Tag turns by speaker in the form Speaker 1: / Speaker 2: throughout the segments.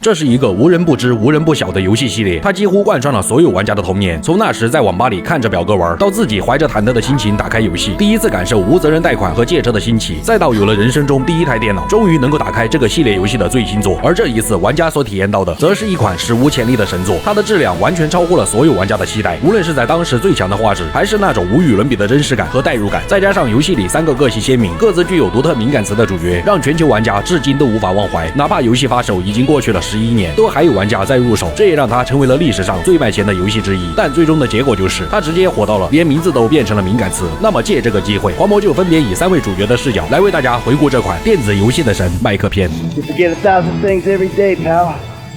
Speaker 1: 这是一个无人不知、无人不晓的游戏系列，它几乎贯穿了所有玩家的童年。从那时在网吧里看着表哥玩，到自己怀着忐忑的心情打开游戏，第一次感受无责任贷款和借车的新奇，再到有了人生中第一台电脑，终于能够打开这个系列游戏的最新作。而这一次，玩家所体验到的，则是一款史无前例的神作，它的质量完全超乎了所有玩家的期待。无论是在当时最强的画质，还是那种无与伦比的真实感和代入感，再加上游戏里3个个性鲜明、各自具有独特敏感词的主角，让全球玩家至今都无法忘怀。哪怕游戏发售已经过去了11年，都还有玩家在入手，这也让它成为了历史上最卖钱的游戏之一。但最终的结果就是它直接火到了连名字都变成了敏感词。那么借这个机会，黄渤就分别以3位主角的视角来为大家回顾这款电子游戏的神麦克篇。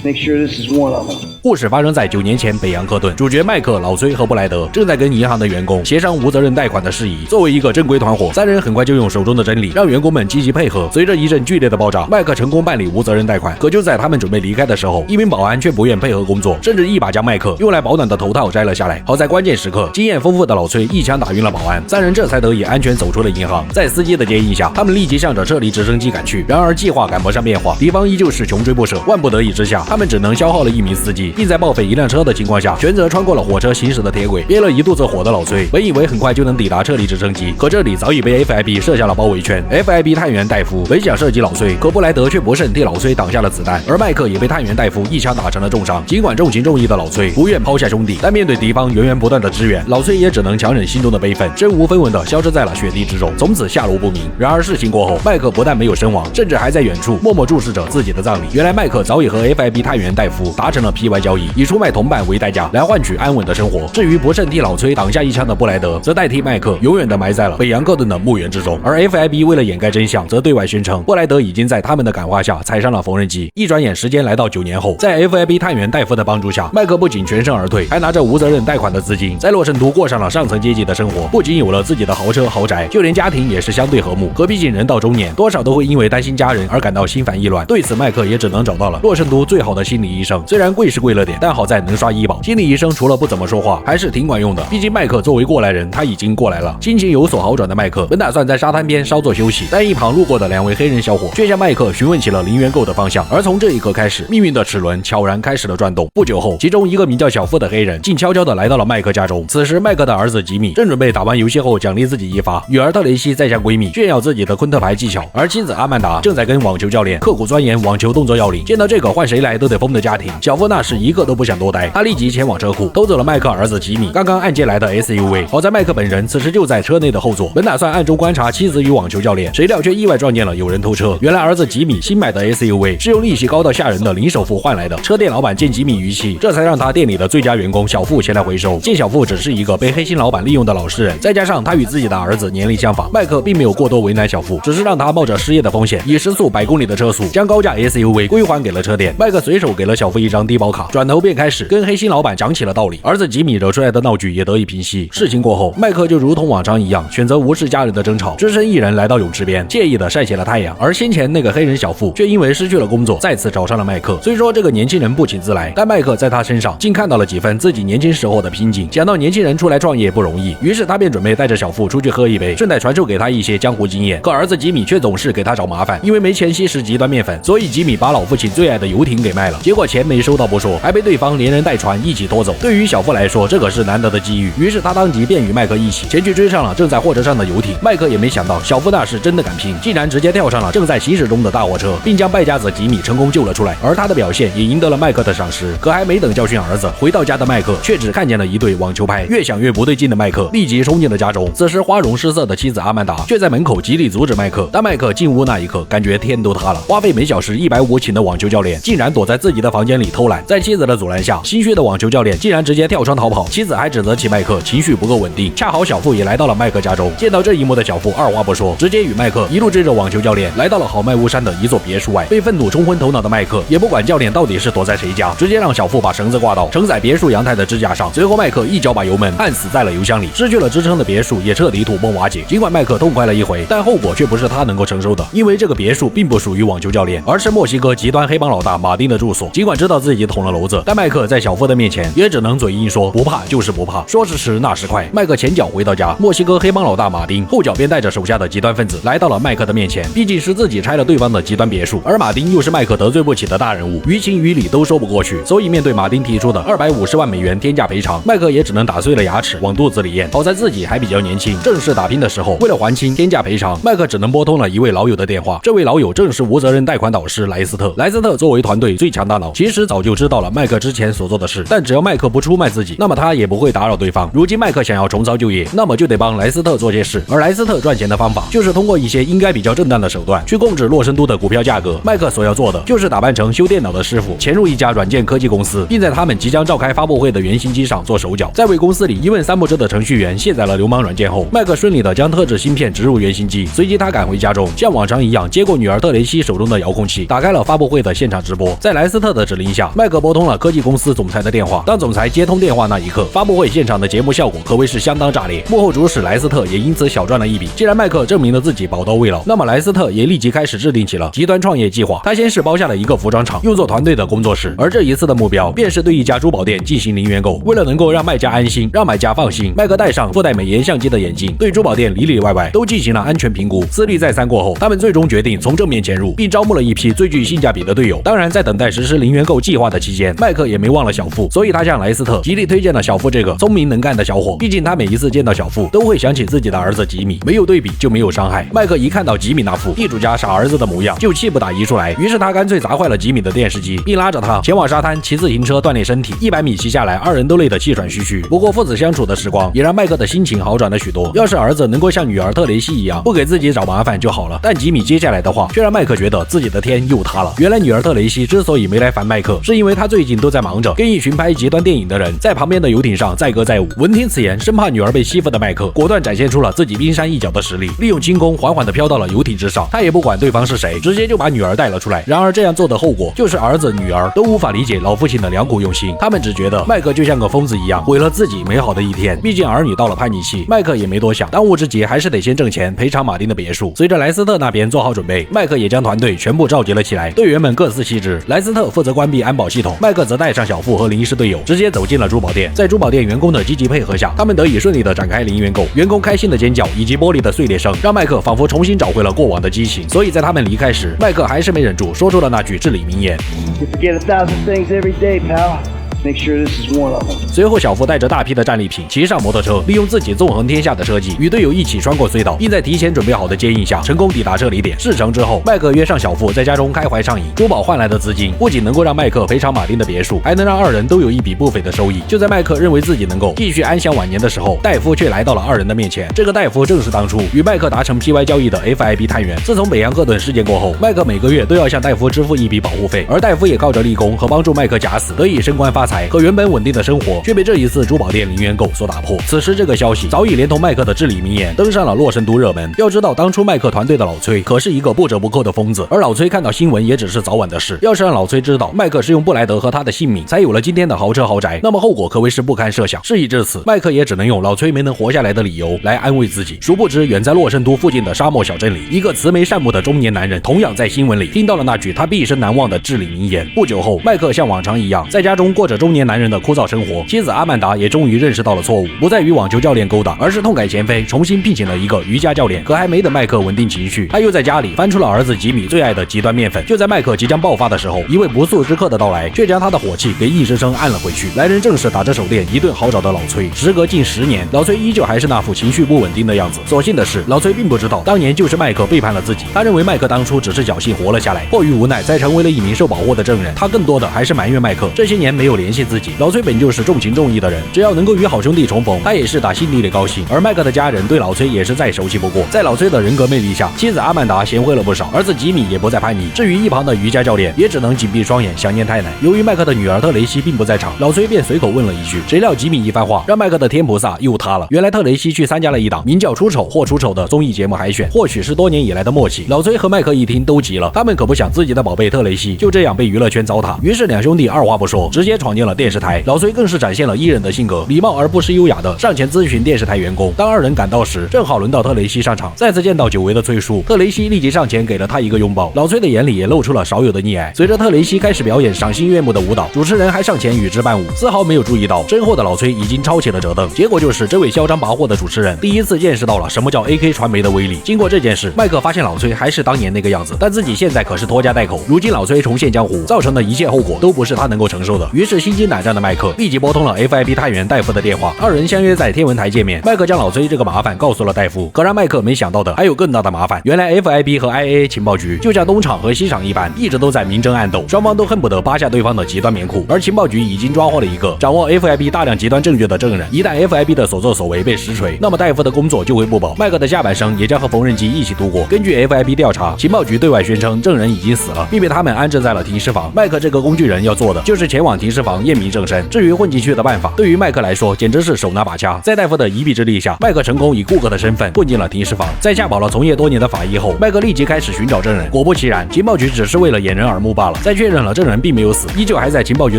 Speaker 2: Make sure this is one of them.
Speaker 1: 故事发生在9年前北洋克顿，主角麦克、老崔和布莱德正在跟银行的员工协商无责任贷款的事宜。作为一个正规团伙，3人很快就用手中的真理让员工们积极配合。随着一阵剧烈的爆炸，麦克成功办理无责任贷款。可就在他们准备离开的时候，一名保安却不愿配合工作，甚至一把将麦克用来保暖的头套摘了下来。好在关键时刻，经验丰富的老崔一枪打晕了保安，3人这才得以安全走出了银行。在司机的建议下，他们立即向着撤离直升机赶去。然而计划赶不上变化，敌方依旧是穷追不舍。万不得已之下，他们只能消耗了1名司机，并在报废一辆车的情况下，选择穿过了火车行驶的铁轨。憋了一肚子火的老崔，本以为很快就能抵达撤离直升机，可这里早已被 FIB 设下了包围圈。FIB 探员戴夫本想射击老崔，可布莱德却不慎替老崔挡下了子弹，而麦克也被探员戴夫一枪打成了重伤。尽管重情重义的老崔不愿抛下兄弟，但面对敌方源源不断的支援，老崔也只能强忍心中的悲愤，身无分文的消失在了雪地之中，从此下落不明。然而事情过后，麦克不但没有身亡，甚至还在远处默默注视着自己的葬礼。原来麦克早已和 FIB 探员戴夫达成了 PY 交易，以出卖同伴为代价来换取安稳的生活。至于不慎替老崔挡下一枪的布莱德，则代替麦克永远的埋在了北洋克顿的墓园之中。而 FIB 为了掩盖真相，则对外宣称布莱德已经在他们的感化下踩上了缝纫机。一转眼时间来到9年后，在 FIB 探员戴夫的帮助下，麦克不仅全身而退，还拿着无责任贷款的资金，在洛圣都过上了上层阶级的生活。不仅有了自己的豪车豪宅，就连家庭也是相对和睦。可毕竟人到中年，多少都会因为担心家人而感到心烦意乱。对此，麦克也只能找到了洛圣都最好的心理医生。虽然贵是贵了点，但好在能刷医保。心理医生除了不怎么说话，还是挺管用的。毕竟麦克作为过来人，他已经过来了。心情有所好转的麦克本打算在沙滩边稍作休息，但一旁路过的2位黑人小伙却向麦克询问起了零元购的方向。而从这一刻开始，命运的齿轮悄然开始了转动。不久后，其中一个名叫小付的黑人竟悄悄地来到了麦克家中。此时，麦克的儿子吉米正准备打完游戏后奖励自己一发，女儿特雷西在向闺蜜炫耀自己的昆特牌技巧，而妻子阿曼达正在跟网球教练刻苦钻研网球动作要领。见到这个换谁来都得疯的家庭，小付那是一刻都不想多待，他立即前往车库偷走了麦克儿子吉米刚刚按接来的 SUV。好在麦克本人此时就在车内的后座，本打算暗中观察妻子与网球教练，谁料却意外撞见了有人偷车。原来儿子吉米新买的 SUV 是用利息高到吓人的零首付换来的。车店老板见吉米逾期，这才让他店里的最佳员工小付前来回收。见小付只是一个被黑心老板利用的老实人，再加上他与自己的儿子年龄相仿，麦克并没有过多为难小付，只是让他冒着失业的风险，以时速100公里的车速将高价 SUV 归还给了车店。麦克随手给了小付一张低保卡，转头便开始跟黑心老板讲起了道理。儿子吉米惹出来的闹剧也得以平息。事情过后，麦克就如同往常一样，选择无视家人的争吵，只身一人来到泳池边，惬意的晒起了太阳。而先前那个黑人小付却因为失去了工作，再次找上了麦克。虽说这个年轻人不请自来，但麦克在他身上竟看到了几分自己年轻时候的拼劲。想到年轻人出来创业不容易，于是他便准备带着小付出去喝一杯，顺带传授给他一些江湖经验。可儿子吉米却总是给他找麻烦，因为没钱吸食极端面粉，所以吉米把老父亲最爱的游艇给卖了。结果钱没收到不说，还被对方连人带船一起拖走。对于小付来说，这可是难得的机遇，于是他当即便与麦克一起前去追上了正在货车上的游艇。麦克也没想到小付那是真的敢拼，竟然直接跳上了正在行驶中的大货车，并将败家子吉米成功救了出来。而他的表现也赢得了麦克的赏识。可还没等教训儿子，回到家的麦克却只看见了一对网球拍。越想越不对劲的麦克立即冲进了家中。此时花容失色的妻子阿曼达却在门口极力阻止麦克。当麦克进屋那一刻，感觉天都塌了。花费每小时150请的网球教练竟然躲在自己的房间里偷懒。在妻子的阻拦下，心虚的网球教练竟然直接跳窗逃跑。妻子还指责起麦克情绪不够稳定。恰好小付也来到了麦克家中，见到这一幕的小付二话不说，直接与麦克一路追着网球教练来到了好麦屋山的一座别墅外。被愤怒冲昏头脑的麦克也不管教练到底是躲在谁家，直接让小付把绳子挂到承载别墅阳台的支架上。随后麦克一脚把油门按死在了油箱里，失去了支撑的别墅也彻底土崩瓦解。尽管麦克痛快了一回，但后果却不是他能够承受的，因为这个别墅并不属于网球教练，而是墨西哥极端黑帮老大马丁的的住所。尽管知道自己捅了娄子，但麦克在小夫的面前也只能嘴硬说不怕就是不怕。说时迟那时快，麦克前脚回到家，墨西哥黑帮老大马丁后脚便带着手下的极端分子来到了麦克的面前。毕竟是自己拆了对方的极端别墅，而马丁又是麦克得罪不起的大人物，于情于理都说不过去。所以面对马丁提出的250万美元天价赔偿，麦克也只能打碎了牙齿往肚子里咽。好在自己还比较年轻，正式打拼的时候，为了还清天价赔偿，麦克只能拨通了一位老友的电话。这位老友正是无责任贷款导师莱斯特。莱斯特作为团队最强大脑，其实早就知道了麦克之前所做的事，但只要麦克不出卖自己，那么他也不会打扰对方。如今麦克想要重操旧业，那么就得帮莱斯特做些事。而莱斯特赚钱的方法，就是通过一些应该比较正当的手段去控制洛圣都的股票价格。麦克所要做的，就是打扮成修电脑的师傅，潜入一家软件科技公司，并在他们即将召开发布会的原型机上做手脚。在为公司里一问三不知的程序员卸载了流氓软件后，麦克顺利的将特制芯片植入原型机。随即他赶回家中，像往常一样接过女儿特雷西手中的遥控器，打开了发布会的现场直播。在莱斯特的指令下，麦克拨通了科技公司总裁的电话。当总裁接通电话那一刻，发布会现场的节目效果可谓是相当炸裂，幕后主使莱斯特也因此小赚了一笔。既然麦克证明了自己宝刀未老，那么莱斯特也立即开始制定起了极端创业计划。他先是包下了一个服装厂，用作团队的工作室，而这一次的目标便是对一家珠宝店进行零元购。为了能够让卖家安心，让买家放心，麦克戴上附带美颜相机的眼镜，对珠宝店里里外外都进行了安全评估。思虑再三过后，他们最终决定从正面潜入，并招募了一批最具性价比的队友。当然，在等待实施零元购计划的期间，麦克也没忘了小富，所以他向莱斯特极力推荐了小富这个聪明能干的小伙。毕竟他每一次见到小富，都会想起自己的儿子吉米，没有对比就没有伤害。麦克一看到吉米那副地主家傻儿子的模样，就气不打一处来，于是他干脆砸坏了吉米的电视机，并拉着他前往沙滩骑自行车锻炼身体。100米骑下来，二人都累得气喘吁吁。不过父子相处的时光也让麦克的心情好转了许多。要是儿子能够像女儿特雷西一样，不给自己找麻烦就好了。但吉米接下来的话，却让麦克觉得自己的天又塌了。原来女儿特雷西之所以没来烦麦克，是因为她最近都在忙着跟一群拍极端电影的人在旁边的游艇上载歌载舞。闻听此言，生怕女儿被欺负的麦克果断展现出了自己冰山一角的实力，利用轻功缓缓地飘到了游艇之上。他也不管对方是谁，直接就把女儿带了出来。然而这样做的后果，就是儿子女儿都无法理解老父亲的良苦用心，他们只觉得麦克就像个疯子一样，毁了自己美好的一天。毕竟儿女到了叛逆期，麦克也没多想，当务之急还是得先挣钱赔偿马丁的别墅。随着莱斯特那边做好准备，麦克也将团队全部召集了起来，队员们各司其职。莱斯特负责关闭安保系统，麦克则带上小富和临时队友，直接走进了珠宝店。在珠宝店员工的积极配合下，他们得以顺利的展开零元购。员工开心的尖叫以及玻璃的碎裂声，让麦克仿佛重新找回了过往的激情。所以在他们离开时，麦克还是没忍住说出了那句至理名言
Speaker 2: You forget 1,000 things every day, pal.Make sure this is one of them.
Speaker 1: 随后，小富带着大批的战利品，骑上摩托车，利用自己纵横天下的设计，与队友一起穿过隧道，并在提前准备好的接应下，成功抵达这里点。事成之后，麦克约上小富在家中开怀畅饮。珠宝换来的资金不仅能够让麦克赔偿马丁的别墅，还能让二人都有一笔不菲的收益。就在麦克认为自己能够继续安享晚年的时候，戴夫却来到了二人的面前。这个戴夫正是当初与麦克达成 PY 交易的 FIB 探员。自从北洋赫顿事件过后，麦克每个月都要向戴夫支付一笔保护费，而戴夫也靠着立功和帮助麦克假死，得以升官发财，和原本稳定的生活却被这一次珠宝店零元购所打破。此时这个消息早已连同麦克的至理名言登上了洛圣都热门。要知道当初麦克团队的老崔可是一个不折不扣的疯子，而老崔看到新闻也只是早晚的事。要是让老崔知道麦克是用布莱德和他的性命才有了今天的豪车豪宅，那么后果可谓是不堪设想。事已至此，麦克也只能用老崔没能活下来的理由来安慰自己。殊不知远在洛圣都附近的沙漠小镇里，一个慈眉善目的中年男人同样在新闻里听到了那句他毕生难忘的至理名言。不久后，麦克像往常一样在家中过着中年男人的枯燥生活。妻子阿曼达也终于认识到了错误，不再与网球教练勾搭，而是痛改前非，重新聘请了一个瑜伽教练。可还没等麦克稳定情绪，他又在家里翻出了儿子吉米最爱的极端面粉。就在麦克即将爆发的时候，一位不速之客的到来却将他的火气给硬生生按了回去。来人正是打着手电一顿好找的老崔。时隔近10年，老崔依旧还是那副情绪不稳定的样子。所幸的是，老崔并不知道当年就是麦克背叛了自己，他认为麦克当初只是侥幸活了下来，迫于无奈才成为了一名受保护的证人。他更多的还是埋怨麦克这些年没有联系自己。老崔本就是重情重义的人，只要能够与好兄弟重逢，他也是打心底里高兴。而麦克的家人对老崔也是再熟悉不过，在老崔的人格魅力下，妻子阿曼达贤惠了不少，儿子吉米也不再叛逆。至于一旁的瑜伽教练，也只能紧闭双眼想念太奶。由于麦克的女儿特雷西并不在场，老崔便随口问了一句，谁料吉米一番话让麦克的天菩萨又塌了。原来特雷西去参加了一档名叫出丑或出丑的综艺节目海选，或许是多年以来的默契，老崔和麦克一听都急了，他们可不想自己的宝贝特雷西就这样被娱乐圈糟蹋。于是两兄弟二话不说，直接闯进验了电视台。老崔更是展现了艺人的性格，礼貌而不失优雅的上前咨询电视台员工。当二人赶到时，正好轮到特雷西上场。再次见到久违的崔叔，特雷西立即上前给了他一个拥抱。老崔的眼里也露出了少有的溺爱。随着特雷西开始表演赏心悦目的舞蹈，主持人还上前与之伴舞，丝毫没有注意到身后的老崔已经抄起了折凳。结果就是这位嚣张跋扈的主持人第一次见识到了什么叫 AK 传媒的威力。经过这件事，麦克发现老崔还是当年那个样子，但自己现在可是拖家带口。如今老崔重现江湖，造成的一切后果都不是他能够承受的。于是心惊胆战的麦克立即拨通了 FIB 探员戴夫的电话，二人相约在天文台见面。麦克将老崔这个麻烦告诉了戴夫，可让麦克没想到的还有更大的麻烦。原来 FIB 和 IAA 情报局就像东厂和西厂一般，一直都在明争暗斗，双方都恨不得扒下对方的极端棉裤。而情报局已经抓获了一个掌握 FIB 大量极端证据的证人，一旦 FIB 的所作所为被实锤，那么戴夫的工作就会不保，麦克的下半生也将和缝纫机一起度过。根据 FIB 调查，情报局对外宣称证人已经死了，并被他们安置在了停尸房。麦克这个工具人要做的就是前往停尸房验明正身。至于混进去的办法，对于麦克来说简直是手拿把掐。在戴夫的一臂之力下，麦克成功以顾客的身份混进了停尸房。在吓跑了从业多年的法医后，麦克立即开始寻找证人。果不其然，情报局只是为了掩人耳目罢了。在确认了证人并没有死，依旧还在情报局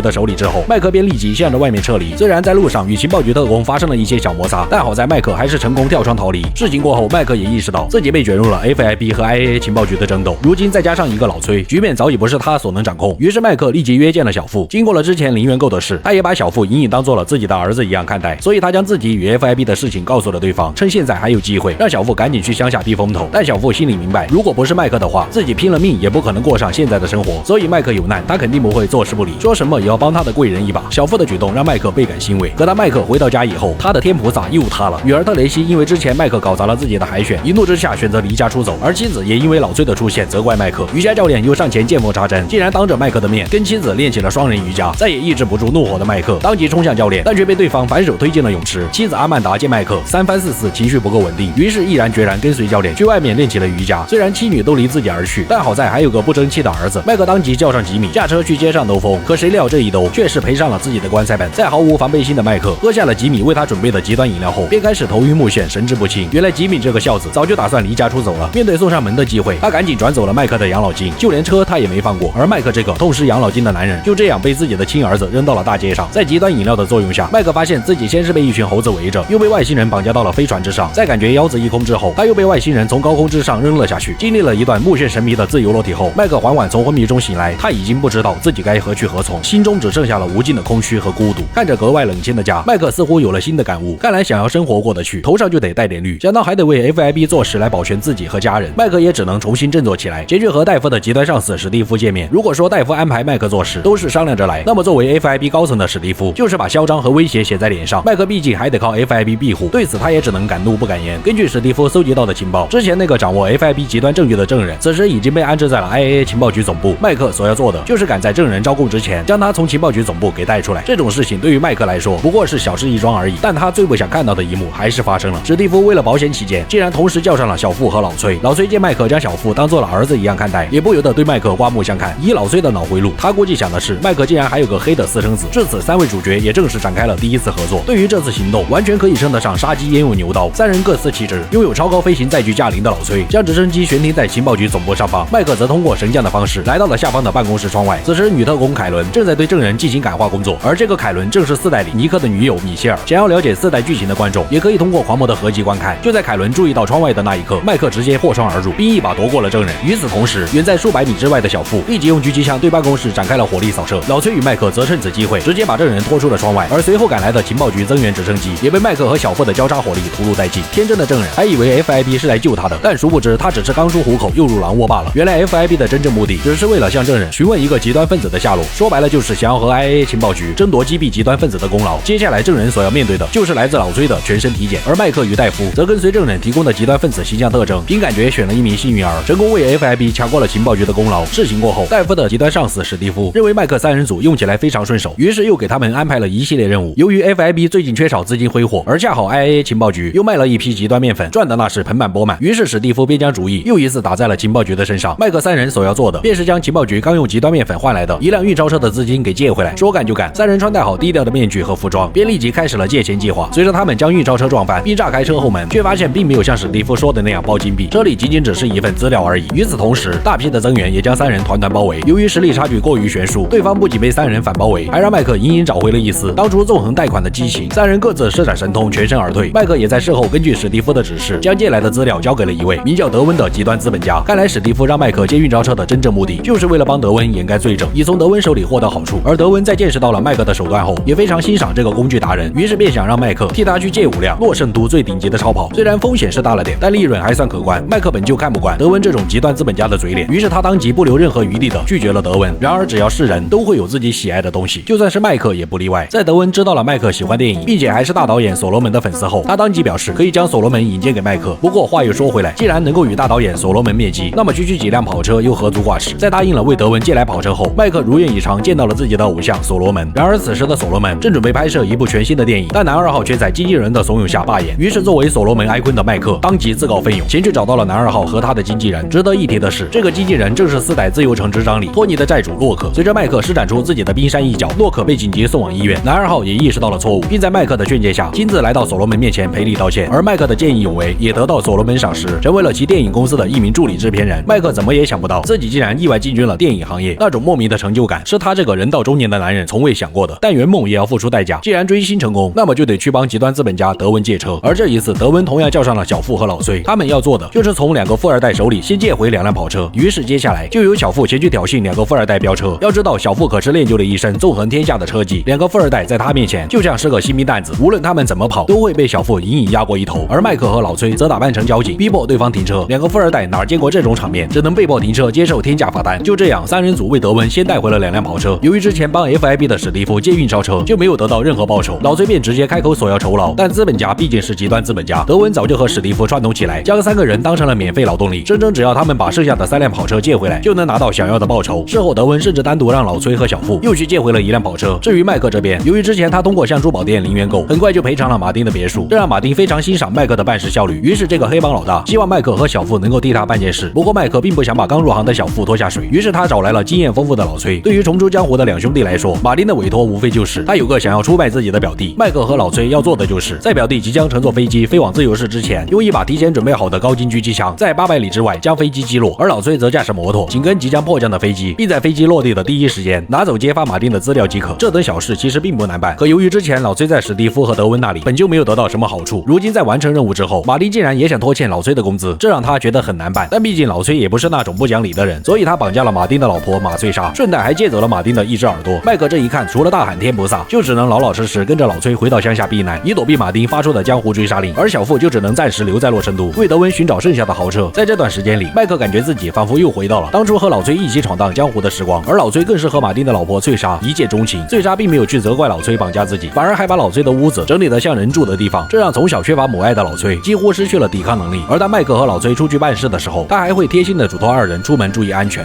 Speaker 1: 的手里之后，麦克便立即向着外面撤离。虽然在路上与情报局特工发生了一些小摩擦，但好在麦克还是成功跳窗逃离。事情过后，麦克也意识到自己被卷入了 FIB 和 IAA 情报局的争斗，如今再加上一个老崔，局面早已不是他所能掌控。于是麦克立即约见了小付。经过了之前零元购的事，他也把小付隐隐当做了自己的儿子一样看待，所以他将自己与 FIB 的事情告诉了对方，趁现在还有机会，让小付赶紧去乡下避风头。但小付心里明白，如果不是麦克的话，自己拼了命也不可能过上现在的生活，所以麦克有难，他肯定不会坐视不理，说什么也要帮他的贵人一把。小付的举动让麦克倍感欣慰。可当麦克回到家以后，他的天菩萨又塌了。女儿特雷西因为之前麦克搞砸了自己的海选，一怒之下选择离家出走，而妻子也因为老崔的出现责怪麦克。瑜伽教练又上前见缝插针，竟然当着麦克的面跟妻子练起了双人瑜伽。再也抑制不住怒火的麦克当即冲向教练，但却被对方反手推进了泳池。妻子阿曼达见麦克三番四次情绪不够稳定，于是毅然决然跟随教练去外面练起了瑜伽。虽然妻女都离自己而去，但好在还有个不争气的儿子。麦克当即叫上吉米，驾车去街上兜风。可谁料这一兜却是赔上了自己的棺材本。在毫无防备心的麦克喝下了吉米为他准备的极端饮料后，便开始头晕目眩，神志不清。原来吉米这个孝子早就打算离家出走了。面对送上门的机会，他赶紧转走了麦克的养老金，就连车他也没放过。而麦克这个痛失养老金的男人，就这样被自己的亲儿子扔到了大街上。在极端饮料的作用下，麦克发现自己先是被一群猴子围着，又被外星人绑架到了飞船之上，在感觉腰子一空之后，他又被外星人从高空之上扔了下去。经历了一段目眩神迷的自由落体后，麦克缓缓从昏迷中醒来，他已经不知道自己该何去何从，心中只剩下了无尽的空虚和孤独。看着格外冷清的家，麦克似乎有了新的感悟，看来想要生活过得去，头上就得带点绿。想到还得为 FIB 做事来保全自己和家人，麦克也只能重新振作起来，前去和戴夫的极端上司史蒂夫见面。如果说戴夫安排麦克做事都是商量着来，那么作为 FIB 高层的史蒂夫就是把嚣张和威胁写在脸上。麦克毕竟还得靠 FIB 庇护，对此他也只能敢怒不敢言。根据史蒂夫搜集到的情报，之前那个掌握 FIB 极端证据的证人，此时已经被安置在了 IAA 情报局总部。麦克所要做的就是赶在证人招供之前，将他从情报局总部给带出来。这种事情对于麦克来说不过是小事一桩而已，但他最不想看到的一幕还是发生了。史蒂夫为了保险起见，竟然同时叫上了小付和老崔。老崔见麦克将小付当做了儿子一样看待，也不由得对麦克刮目相看。以老崔的脑回路，他估计想的是麦克竟然还有个黑的私生子。至此，三位主角也正式展开了第一次合作。对于这次行动，完全可以称得上杀鸡焉用牛刀，三人各司其职。拥有超高飞行载具驾龄的老崔将直升机悬停在情报局总部上方，麦克则通过神将的方式来到了下方的办公室窗外。此时，女特工凯伦正在对证人进行感化工作，而这个凯伦正是四代里尼克的女友米歇尔。想要了解四代剧情的观众，也可以通过狂魔的合集观看。就在凯伦注意到窗外的那一刻，麦克直接破窗而入，并一把夺过了证人。与此同时，远在数百米之外的小付立即用狙击枪对办公室展开了火力扫射。老崔与麦克则趁此机会直接把证人拖出了窗外，而随后赶来的情报局增援直升机也被麦克和小付的交叉火力屠戮殆尽。天真的证人还以为 FIB 是来救他的，但殊不知他只是刚出虎口又入狼窝罢了。原来 FIB 的真正目的只是为了向证人询问一个极端分子的下落，说白了就是想要和 IAA 情报局争夺击毙极端分子的功劳。接下来证人所要面对的就是来自老崔的全身体检，而麦克与戴夫则跟随证人提供的极端分子形象特征，凭感觉选了一名幸运儿，成功为 FIB 抢过了情报局的功劳。事情过后，戴夫的极端上司史蒂夫认为麦克三人组用起来非常顺手，于是又给他们安排了一系列任务。由于 FIB 最近缺少资金挥霍，而恰好 IAA 情报局又卖了一批极端面粉，赚的那是盆满钵满，于是史蒂夫便将主意又一次打在了情报局的身上。麦克三人所要做的便是将情报局刚用极端面粉换来的一辆运钞车的资金给借回来。说干就干，三人穿戴好低调的面具和服装，便立即开始了借钱计划。随着他们将运钞车撞翻并炸开车后门，却发现并没有像史蒂夫说的那样包金币，车里仅仅只是一份资料而已。与此同时，大批的增援也将三人团团包围。由于实力差距过于悬殊，对方不仅被三人反包包围，还让麦克隐隐找回了一丝当初纵横贷款的激情。三人各自施展神通，全身而退。麦克也在事后根据史蒂夫的指示，将借来的资料交给了一位名叫德温的极端资本家。看来史蒂夫让麦克借运钞车的真正目的，就是为了帮德温掩盖罪证，以从德温手里获得好处。而德温在见识到了麦克的手段后，也非常欣赏这个工具达人，于是便想让麦克替他去借5辆洛圣都最顶级的超跑。虽然风险是大了点，但利润还算可观。麦克本就看不惯德温这种极端资本家的嘴脸，于是他当即不留任何余地的拒绝了德温。然而只要是人都会有自己喜爱的东西，就算是麦克也不例外。在德温知道了麦克喜欢电影，并且还是大导演所罗门的粉丝后，他当即表示可以将所罗门引荐给麦克。不过话又说回来，既然能够与大导演所罗门面基，那么区区几辆跑车又何足挂齿？在答应了为德温借来跑车后，麦克如愿以偿见到了自己的偶像所罗门。然而此时的所罗门正准备拍摄一部全新的电影，但男2号却在经纪人的怂恿下罢演。于是作为所罗门哀坤的麦克当即自告奋勇前去找到了男2号和他的经纪人。值得一提的是，这个经纪人正是4代自由城执掌里托尼的债主洛克。随着麦克施展出自己的冰山一角，洛克被紧急送往医院。男2号也意识到了错误，并在麦克的劝诫下亲自来到所罗门面前赔礼道歉。而麦克的见义勇为也得到所罗门赏识，成为了其电影公司的一名助理制片人。麦克怎么也想不到自己竟然意外进军了电影行业，那种莫名的成就感是他这个人到中年的男人从未想过的。但圆梦也要付出代价，既然追星成功，那么就得去帮极端资本家德温借车。而这一次德温同样叫上了小富和老崔，他们要做的就是从2个富二代手里先借回2辆跑车。于是接下来就由小富前去挑衅2个富二代飙车。要知道小富可是练就了一身纵横天下的车技，2个富二代在他面前就像是个新兵蛋子，无论他们怎么跑都会被小富隐隐压过一头。而麦克和老崔则打扮成交警，逼迫对方停车。2个富二代哪见过这种场面，只能被迫停车接受天价罚单。就这样，3人组为德温先带回了2辆跑车。由于之前帮 FIB 的史蒂夫借运钞车就没有得到任何报酬，老崔便直接开口索要酬劳。但资本家毕竟是极端资本家，德温早就和史蒂夫串通起来，将3个人当成了免费劳动力，声称只要他们把剩下的3辆跑车借回来，就能拿到想要的报酬。事后德温甚至单独让老崔和小富又去借回了1辆跑车。至于麦克这边，由于之前他通过向珠宝店零元购，很快就赔偿了马丁的别墅，这让马丁非常欣赏麦克的办事效率。于是这个黑帮老大希望麦克和小富能够替他办件事。不过麦克并不想把刚入行的小富拖下水，于是他找来了经验丰富的老崔。对于重出江湖的2兄弟来说，马丁的委托无非就是他有个想要出卖自己的表弟。麦克和老崔要做的就是在表弟即将乘坐飞机飞往自由市之前，用一把提前准备好的高精狙击枪在800里之外将飞机击落。而老崔则驾驶摩托紧跟即将迫降的飞机，并在飞机落地的第一时间拿走揭发马丁的资料即可。这等小事其实并不难办，可由于之前老崔在史蒂夫和德温那里本就没有得到什么好处，如今在完成任务之后，马丁竟然也想拖欠老崔的工资，这让他觉得很难办。但毕竟老崔也不是那种不讲理的人，所以他绑架了马丁的老婆马翠莎，顺带还借走了马丁的一只耳朵。麦克这一看，除了大喊天菩萨，就只能老老实实跟着老崔回到乡下避难，以躲避马丁发出的江湖追杀令。而小富就只能暂时留在洛圣都，为德温寻找剩下的豪车。在这段时间里，麦克感觉自己仿佛又回到了当初和老崔一起闯荡江湖的时光，而老崔更是和马丁的老婆翠莎一见钟情。翠莎并没有去责怪老崔绑架自己，反而还把老崔的屋子整理得像人住的地方，这让从小缺乏母爱的老崔几乎失去了抵抗能力。而当麦克和老崔出去办事的时候，他还会贴心的嘱托2人出门注意安全。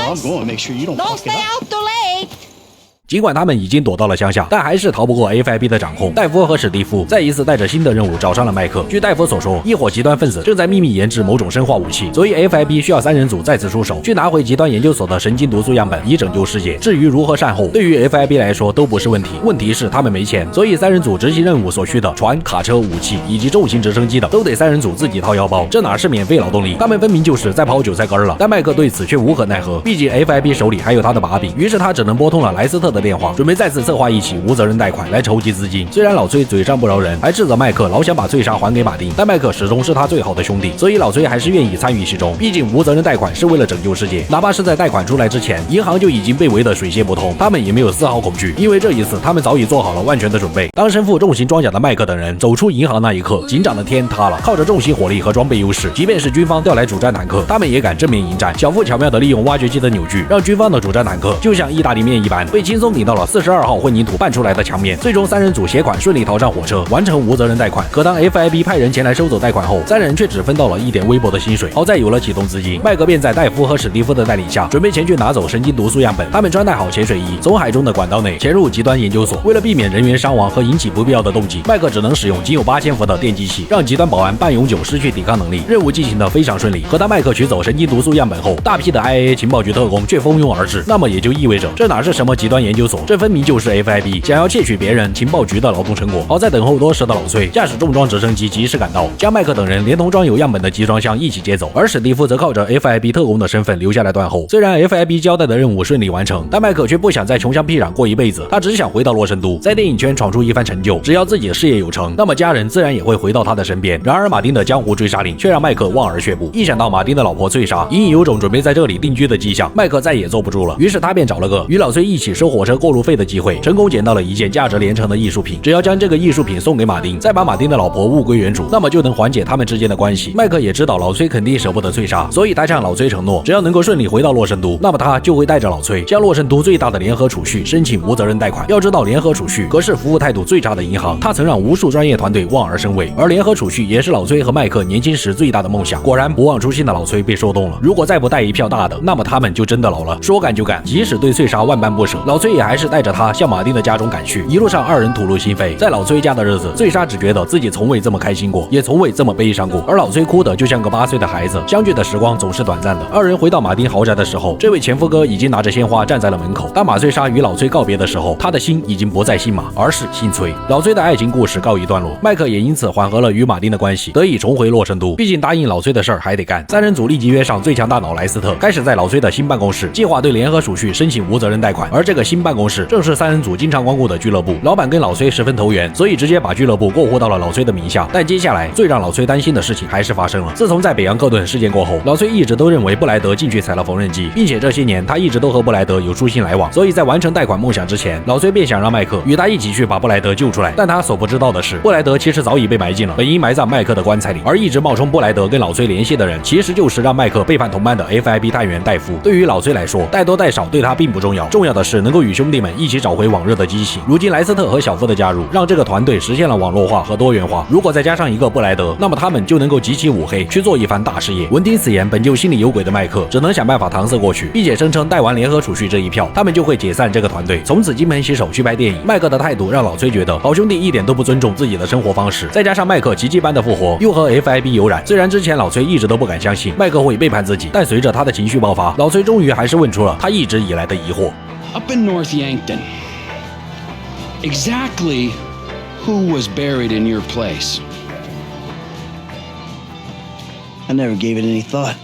Speaker 3: I'm going to make sure you don't stay out too late.
Speaker 1: 尽管他们已经躲到了乡下，但还是逃不过 FIB 的掌控。戴夫和史蒂夫再一次带着新的任务找上了麦克。据戴夫所说，一伙极端分子正在秘密研制某种生化武器，所以 FIB 需要3人组再次出手，去拿回极端研究所的神经毒素样本，以拯救世界。至于如何善后，对于 FIB 来说都不是问题，问题是他们没钱，所以3人组执行任务所需的船、卡车、武器以及重型直升机等，都得3人组自己掏腰包。这哪是免费劳动力，他们分明就是在抛韭菜根了。但麦克对此却无可奈何，毕竟 FIB 手里还有他的把柄，于是他只能拨通了莱斯特的电话，准备再次策划一起无责任贷款来筹集资金。虽然老崔嘴上不饶人，还指责麦克老想把翠莎还给马丁，但麦克始终是他最好的兄弟，所以老崔还是愿意参与其中。毕竟无责任贷款是为了拯救世界，哪怕是在贷款出来之前，银行就已经被围得水泄不通，他们也没有丝毫恐惧，因为这一次他们早已做好了万全的准备。当身负重型装甲的麦克等人走出银行那一刻，警长的天塌了。靠着重型火力和装备优势，即便是军方调来主战坦克，他们也敢正面迎战。小富巧妙地利用挖掘机的扭矩，让军方的主战坦克就像意大利面一般，被轻松顶到了42号混凝土拌出来的墙面。最终3人组携款顺利逃上火车，完成无责任贷款。可当 FIB 派人前来收走贷款后，3人却只分到了一点微薄的薪水。好在有了启动资金，麦克便在戴夫和史蒂夫的带领下，准备前去拿走神经毒素样本。他们穿戴好潜水衣，从海中的管道内潜入极端研究所。为了避免人员伤亡和引起不必要的动静，麦克只能使用仅有8000伏的电击器，让极端保安半永久失去抵抗能力。任务进行得非常顺利。可当麦克取走神经毒素样本后，大批的 IA 情报局特工却蜂拥而至。那么也就意味着，这哪是什么极端研究所，这分明就是 FIB 想要窃取别人情报局的劳动成果。好在等候多时的老崔驾驶重装直升机及时赶到，将麦克等人连同装有样本的集装箱一起接走，而史蒂夫则靠着 FIB 特工的身份留下来断后。虽然 FIB 交代的任务顺利完成，但麦克却不想在穷乡僻壤过一辈子，他只想回到洛圣都，在电影圈闯出一番成就。只要自己的事业有成，那么家人自然也会回到他的身边。然而马丁的江湖追杀令却让麦克望而却步。一想到马丁的老婆翠莎隐隐有种准备在这里定居的迹象，麦克再也坐不住了。于是他便找了个与老崔一起收火车过路费的机会，成功捡到了一件价值连城的艺术品。只要将这个艺术品送给马丁，再把马丁的老婆物归原主，那么就能缓解他们之间的关系。麦克也知道老崔肯定舍不得翠莎，所以他向老崔承诺，只要能够顺利回到洛圣都，那么他就会带着老崔向洛圣都最大的联合储蓄申请无责任贷款。要知道，联合储蓄可是服务态度最差的银行，他曾让无数专业团队望而生畏。而联合储蓄也是老崔和麦克年轻时最大的梦想。果然，不忘初心的老崔被说动了。如果再不带一票大的，那么他们就真的老了。说干就干，即使对翠莎万般不舍，老崔也还是带着她向马丁的家中赶去。一路上，二人吐露心扉。在老崔家的日子，翠莎只觉得自己从未这么开心过，也从未这么悲伤过。而老崔哭得就像个8岁的孩子。相聚的时光总是短暂的。二人回到马丁豪宅的时候，这位前夫哥已经拿着鲜花站在了门口。当马翠莎与老崔告别的时候，他的心已经不再姓马，而是姓崔。老崔的爱情故事告一段落，麦克也因此缓和了与马丁的关系，得以重回洛圣都。毕竟答应老崔的事儿还得干。三人组立即约上最强大脑莱斯特，开始在老崔的新办公室计划对联合储蓄申请无责任贷款。而这个新办公室正是三人组经常光顾的俱乐部。老板跟老崔十分投缘，所以直接把俱乐部过户到了老崔的名下。但接下来最让老崔担心的事情还是发生了。自从在北洋克顿事件过后，老崔一直都认为布莱德进去踩了缝纫机，并且这些年他一直都和布莱德有书信来往。所以在完成贷款梦想之前，老崔便想让麦克与他一起去把布莱德救出来。但他所不知道的是，布莱德其实早已被埋进了本应埋葬麦克的棺材里，而一直冒充布莱德跟老崔联系的人，其实就是让麦克背叛同伴的 FIB 探员戴夫。对于老崔来说，带多带少对他并不重要，重要的是能够与兄弟们一起找回往日的激情。如今莱斯特和小夫的加入，让这个团队实现了网络化和多元化。如果再加上一个布莱德，那么他们就能够集齐五黑去做一番大事业。闻听此言，本就心里有鬼的麦克只能想办法搪塞过去，并且声称带完联合储蓄这一票，他们就会解散这个团队，从此金盆洗手去拍电影。麦克的态度让老崔觉得好兄弟一点都不尊重自己的生活方式，再加上麦克奇迹般的复活，又和 FIB 有染。虽然之前老崔一直都不敢相信麦克会背叛自己，但随着他的情绪爆发，老崔终于还是问出了他一直以来的疑惑。
Speaker 4: Up in North Yankton, exactly who was buried in your place?
Speaker 2: I never gave it any thought.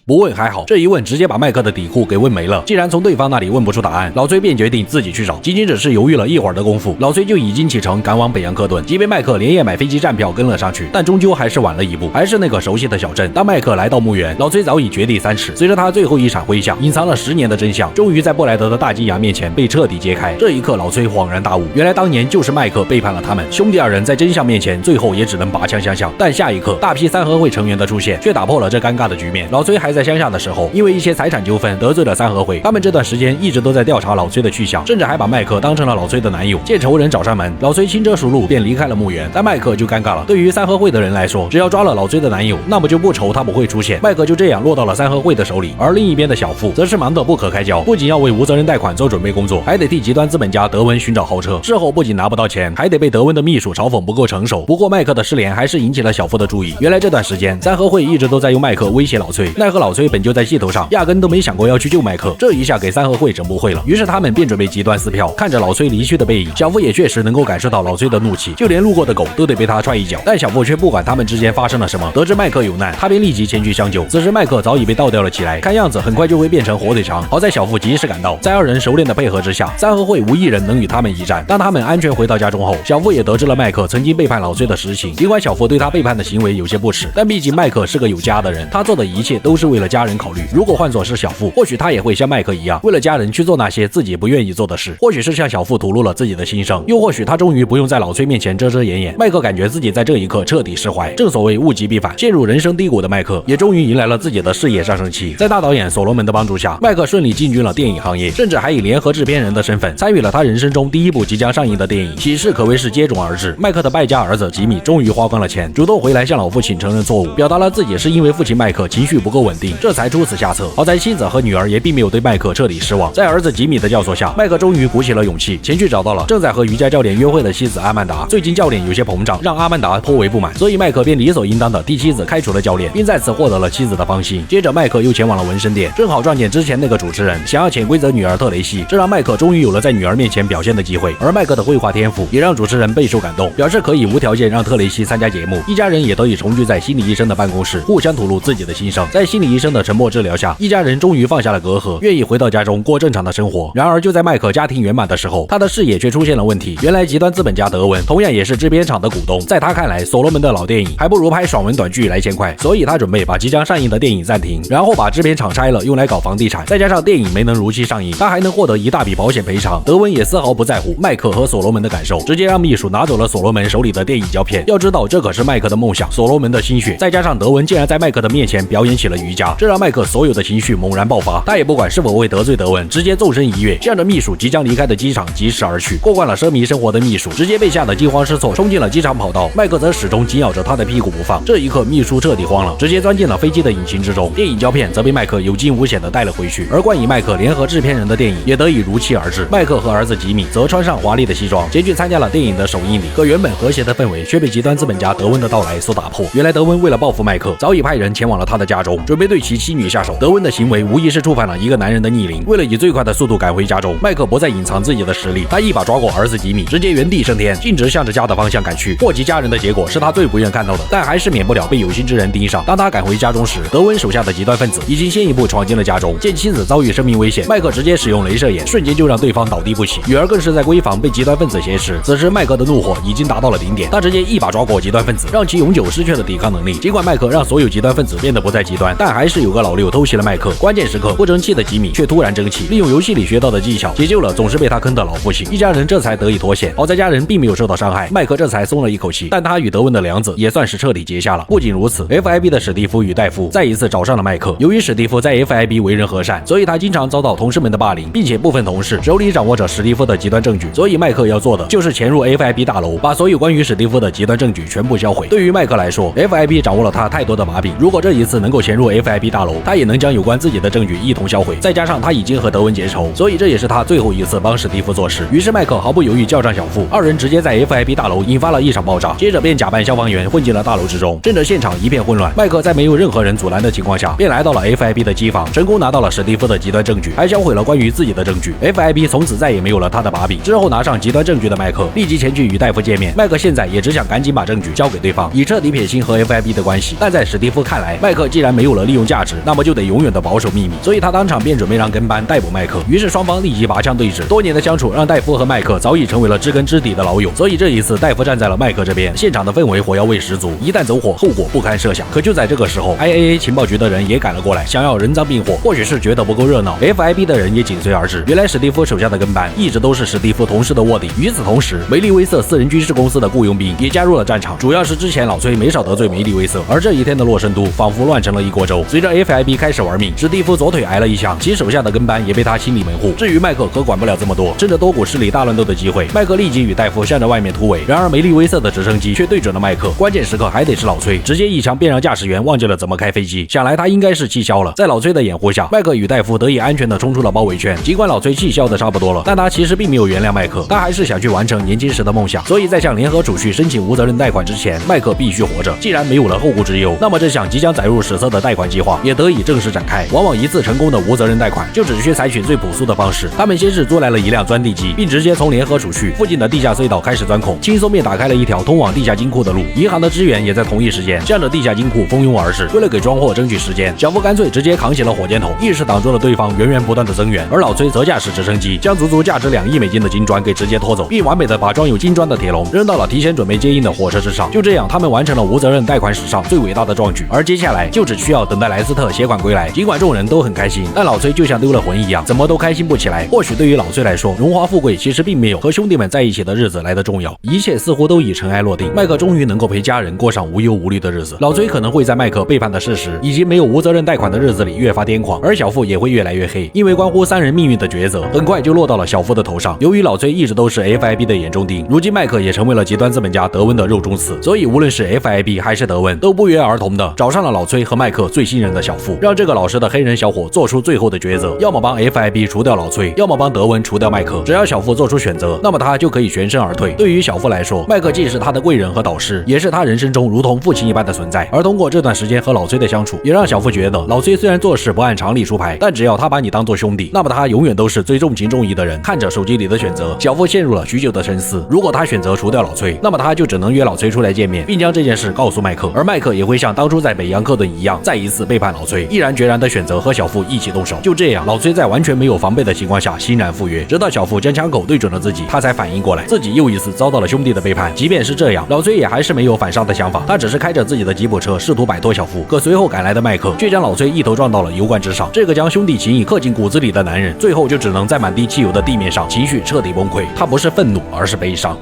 Speaker 1: 不问还好，这一问直接把麦克的底裤给问没了。既然从对方那里问不出答案，老崔便决定自己去找。仅仅只是犹豫了一会儿的功夫，老崔就已经启程赶往北洋克顿。即便麦克连夜买飞机站票跟了上去，但终究还是晚了一步，还是那个熟悉的小镇。当麦克来到墓园，老崔早已掘地3尺。随着他最后一场挥下，隐藏了10年的真相，终于在布莱德的大金牙面前被彻底揭开。这一刻，老崔恍然大悟，原来当年就是麦克背叛了他们。兄弟二人在真相面前，最后也只能拔枪相向。但下一刻，大批三合会成员的出现，却打破了这尴尬的局面。老崔还在乡下的时候，因为一些财产纠纷得罪了三合会，他们这段时间一直都在调查老崔的去向，甚至还把麦克当成了老崔的男友。见仇人找上门，老崔轻车熟路便离开了墓园。但麦克就尴尬了，对于三合会的人来说，只要抓了老崔的男友，那么就不愁他不会出现。麦克就这样落到了三合会的手里。而另一边的小付则是忙得不可开交，不仅要为无责任贷款做准备工作，还得替极端资本家德文寻找豪车。事后不仅拿不到钱，还得被德文的秘书嘲讽不够成熟。不过麦克的失联还是引起了小付的注意。原来这段时间三合会一直都在用麦克威胁老崔，奈何老崔本就在气头上，压根都没想过要去救麦克。这一下给三合会整不会了，于是他们便准备极端撕票。看着老崔离去的背影，小付也确实能够感受到老崔的怒气，就连路过的狗都得被他踹一脚。但小付却不管他们之间发生了什么，得知麦克有难，他便立即前去相救。此时麦克早已被倒吊了起来，看样子很快就会变成火腿肠。好在小付及时赶到，在二人熟练的配合之下，三合会无一人能与他们一战。当他们安全回到家中后，小付也得知了麦克曾经背叛老崔的实情。尽管小付对他背叛的行为有些不耻，但毕竟麦克是个有家的人，他做的一切都是为了家人考虑。如果换作是小付，或许他也会像麦克一样，为了家人去做那些自己不愿意做的事。或许是向小付吐露了自己的心声，又或许他终于不用在老崔面前遮遮掩掩。麦克感觉自己在这一刻彻底释怀。正所谓物极必反，陷入人生低谷的麦克也终于迎来了自己的事业上升期。在大导演所罗门的帮助下，麦克顺利进军了电影行业，甚至还以联合制片人的身份参与了他人生中第一部即将上映的电影。喜事可谓是接踵而至，麦克的败家儿子吉米终于花光了钱，主动回来向老父亲承认错误，表达了自己是因为父亲麦克情绪不够稳定，这才出此下策。好在妻子和女儿也并没有对麦克彻底失望，在儿子吉米的教唆下，麦克终于鼓起了勇气，前去找到了正在和瑜伽教练约会的妻子阿曼达。最近教练有些膨胀，让阿曼达颇为不满，所以麦克便理所应当的替妻子开除了教练，并再次获得了妻子的芳心。接着麦克又前往了纹身店，正好撞见之前那个主持人想要潜规则女儿特雷西，这让麦克终于有了在女儿面前表现的机会。而麦克的绘画天赋也让主持人备受感动，表示可以无条件让特雷西参加节目。一家人也得以重聚在心理医生的办公室，互相吐露自己的心声。在心理医生的沉默治疗下，一家人终于放下了隔阂，愿意回到家中过正常的生活。然而就在麦克家庭圆满的时候，他的事业却出现了问题。原来极端资本家德文同样也是制片厂的股东，在他看来，所罗门的老电影还不如拍爽文短剧来钱快，所以他准备把即将上映的电影暂停，然后把制片厂拆了，用来搞房地产。再加上电影没能如期上映，他还能获得一大笔保险赔偿。德文也丝毫不在乎麦克和所罗门的感受，直接让秘书拿走了所罗门手里的电影胶片。要知道，这可是麦克的梦想，所罗门的心血。再加上德文竟然在麦克的面前表演起了瑜伽，这让麦克所有的情绪猛然爆发。他也不管是否会得罪德文，直接纵身一跃，向着秘书即将离开的机场疾驰而去。过惯了奢靡生活的秘书直接被吓得惊慌失措，冲进了机场跑道。麦克则始终紧咬着他的屁股不放。这一刻，秘书彻底慌了，直接钻进了飞机的引擎之中。电影胶片则被麦克有惊无险地带了回去，而冠以麦克联合制片人的电影也得以如期而至。麦克和儿子吉米则穿上华丽的西装，前去参加了电影的首映礼。可原本和谐的氛围却被极端资本家德温的到来所打破。原来德温为了报复麦克，早已派人前往了他的家中，准备对其妻女下手。德温的行为无疑是触犯了一个男人的逆鳞。为了以最快的速度赶回家中，麦克不再隐藏自己的实力，他一把抓过儿子吉米，直接原地升天，径直向着家的方向赶去。祸及家人的结果是他最不愿看到的，但还是免不了被有心之人盯上。当他赶回家中时，德温手下的极端分子已经先一步闯进了家中。见妻子遭遇生命危险，麦克直接使用镭射眼，瞬间就让对方倒地不起。女儿更是在闺房被极端分子挟持。此时麦克的怒火已经达到了顶点，他直接一把抓过极端分子，让其永久失去了抵抗能力。尽管麦克让所有极端分子变得不再极端，但还是有个老六偷袭了麦克。关键时刻，不争气的吉米却突然争气，利用游戏里学到的技巧解救了总是被他坑的老父亲。一家人这才得以脱险。好在家人并没有受到伤害，麦克这才松了一口气。但他与德温的梁子也算是彻底结下了。不仅如此 ，FIB 的史蒂夫与戴夫再一次找上了麦克。由于史蒂夫在 FIB 为人和善，所以他经常遭到同事们的霸凌，并且部分同事手里掌握着史蒂夫的极端证据。所以麦克要做的就是潜入 FIB 大楼，把所有关于史蒂夫的极端证据全部销毁。对于麦克来说 ，FIB 掌握了他太多的把柄。如果这一次能够潜入 FIB 大楼，他也能将有关自己的证据一同销毁。再加上他已经和德文结仇，所以这也是他最后一次帮史蒂夫做事。于是麦克毫不犹豫叫上小付，二人直接在 FIB 大楼引发了一场爆炸，接着便假扮消防员混进了大楼之中，趁着现场一片混乱，麦克在没有任何人阻拦的情况下，便来到了 FIB 的机房，成功拿到了史蒂夫的极端证据，还销毁了关于自己的证据。FIB 从此再也没有了他的把柄。之后拿上极端证据的麦克立即前去与戴夫见面。麦克现在也只想赶紧把证据交给对方，以彻底撇清和 FIB 的关系。但在史蒂夫看来，麦克既然没有了利用价值，那么就得永远的保守秘密，所以他当场便准备让跟班逮捕麦克。于是双方立即拔枪对峙。多年的相处让戴夫和麦克早已成为了知根知底的老友，所以这一次戴夫站在了麦克这边，现场的氛围火药味十足，一旦走火，后果不堪设想。可就在这个时候 ，IAA 情报局的人也赶了过来，想要人赃并获。或许是觉得不够热闹 ，FIB 的人也紧随而至。原来史蒂夫手下的跟班一直都是史蒂夫同事的卧底。与此同时，梅利威瑟私人军事公司的雇佣兵也加入了战场，主要是之前老崔没少得罪梅利威瑟。而这一天的洛圣都仿佛乱成了一锅粥。随着 FIB 开始玩命，史蒂夫左腿挨了一枪，其手下的跟班也被他清理门户。至于麦克可管不了这么多，趁着多股势力大乱斗的机会，麦克立即与戴夫向着外面突围。然而梅利威瑟的直升机却对准了麦克，关键时刻还得是老崔，直接一枪便让驾驶员忘记了怎么开飞机。想来他应该是气消了。在老崔的掩护下，麦克与戴夫得以安全的冲出了包围圈。尽管老崔气消的差不多了，但他其实并没有原谅麦克，他还是想去完成年轻时的梦想。所以在向联合储蓄申请无责任贷款之前，麦克必须活着。既然没有了后顾之忧，那么这项即将载入史册的贷款计划也得以正式展开。往往一次成功的无责任贷款就只需采取最朴素的方式。他们先是租来了一辆钻地机，并直接从联合储蓄附近的地下隧道开始钻孔，轻松便打开了一条通往地下金库的路。银行的支援也在同一时间向着地下金库蜂拥而至。为了给装货争取时间，小夫干脆直接扛起了火箭筒，一时挡住了对方源源不断的增援。而老崔则驾驶直升机将足足价值2亿美金的金砖给直接拖走，并完美的把装有金砖的铁笼扔到了提前准备接应的火车之上。就这样，他们完成了无责任贷款史上最伟大的壮举。而接下来就只需要等待莱斯特携款归来。尽管众人都很开心，但老崔就像丢了魂一样，怎么都开心不起来。或许对于老崔来说，荣华富贵其实并没有和兄弟们在一起的日子来得重要。一切似乎都已尘埃落定，麦克终于能够陪家人过上无忧无虑的日子。老崔可能会在麦克背叛的事实以及没有无责任贷款的日子里越发癫狂，而小付也会越来越黑，因为关乎3人命运的抉择很快就落到了小付的头上。由于老崔一直都是 FIB 的眼中钉，如今麦克也成为了极端资本家德温的肉中刺，所以无论是 FIB 还是德温都不约而同的找上了老崔和麦克最信任的小付，让这个老实的黑人小伙做出最后的抉择，要么帮 FIB 除掉老崔，要么帮德文除掉麦克。只要小付做出选择，那么他就可以全身而退。对于小付来说，麦克既是他的贵人和导师，也是他人生中如同父亲一般的存在。而通过这段时间和老崔的相处，也让小付觉得，老崔虽然做事不按常理出牌，但只要他把你当做兄弟，那么他永远都是最重情重义的人。看着手机里的选择，小付陷入了许久的深思。如果他选择除掉老崔，那么他就只能约老崔出来见面，并将这件事告诉麦克，而麦克也会像当初在北洋克顿一样，再一次背叛老崔，毅然决然的选择和小付一起动手。就这样，老崔在完全没有防备的情况下欣然赴约，直到小付将枪口对准了自己，他才反应过来自己又一次遭到了兄弟的背叛。即便是这样，老崔也还是没有反杀的想法，他只是开着自己的吉普车试图摆脱小付，可随后赶来的麦克却将老崔一头撞到了油罐之上。这个将兄弟情谊刻进骨子里的男人，最后就只能在满地汽油的地面上情绪彻底崩溃。他不是愤怒，而是悲伤。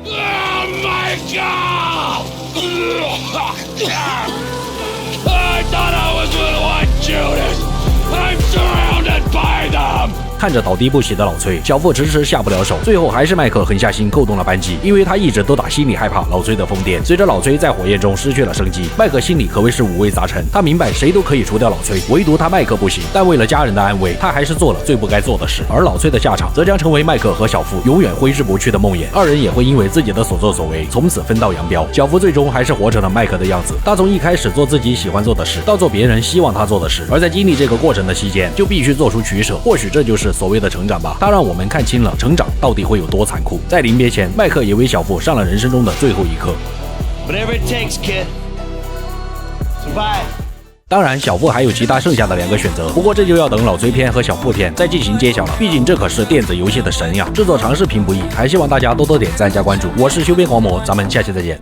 Speaker 1: 看着倒地不起的老崔，小付迟迟下不了手，最后还是麦克狠下心扣动了扳机，因为他一直都打心里害怕老崔的疯癫。随着老崔在火焰中失去了生机，麦克心里可谓是五味杂陈。他明白谁都可以除掉老崔，唯独他麦克不行，但为了家人的安危，他还是做了最不该做的事。而老崔的下场则将成为麦克和小付永远挥之不去的梦魇，二人也会因为自己的所作所为从此分道扬镳。小付最终还是活成了麦克的样子，他从一开始做自己喜欢做的事，到做别人希望他做的事，而在经历这个过程的期间，就必须做出取舍。或许这就是所谓的成长吧，他让我们看清了成长到底会有多残酷。在临别前，麦克也为小付上了人生中的最后一课。
Speaker 2: Whatever it takes, kid. Survive.
Speaker 1: 当然，小付还有其他剩下的2个选择，不过这就要等老崔篇和小付篇再进行揭晓了。毕竟这可是电子游戏的神呀！制作长视频不易，还希望大家多多点赞加关注。我是修边黄魔，咱们下期再见。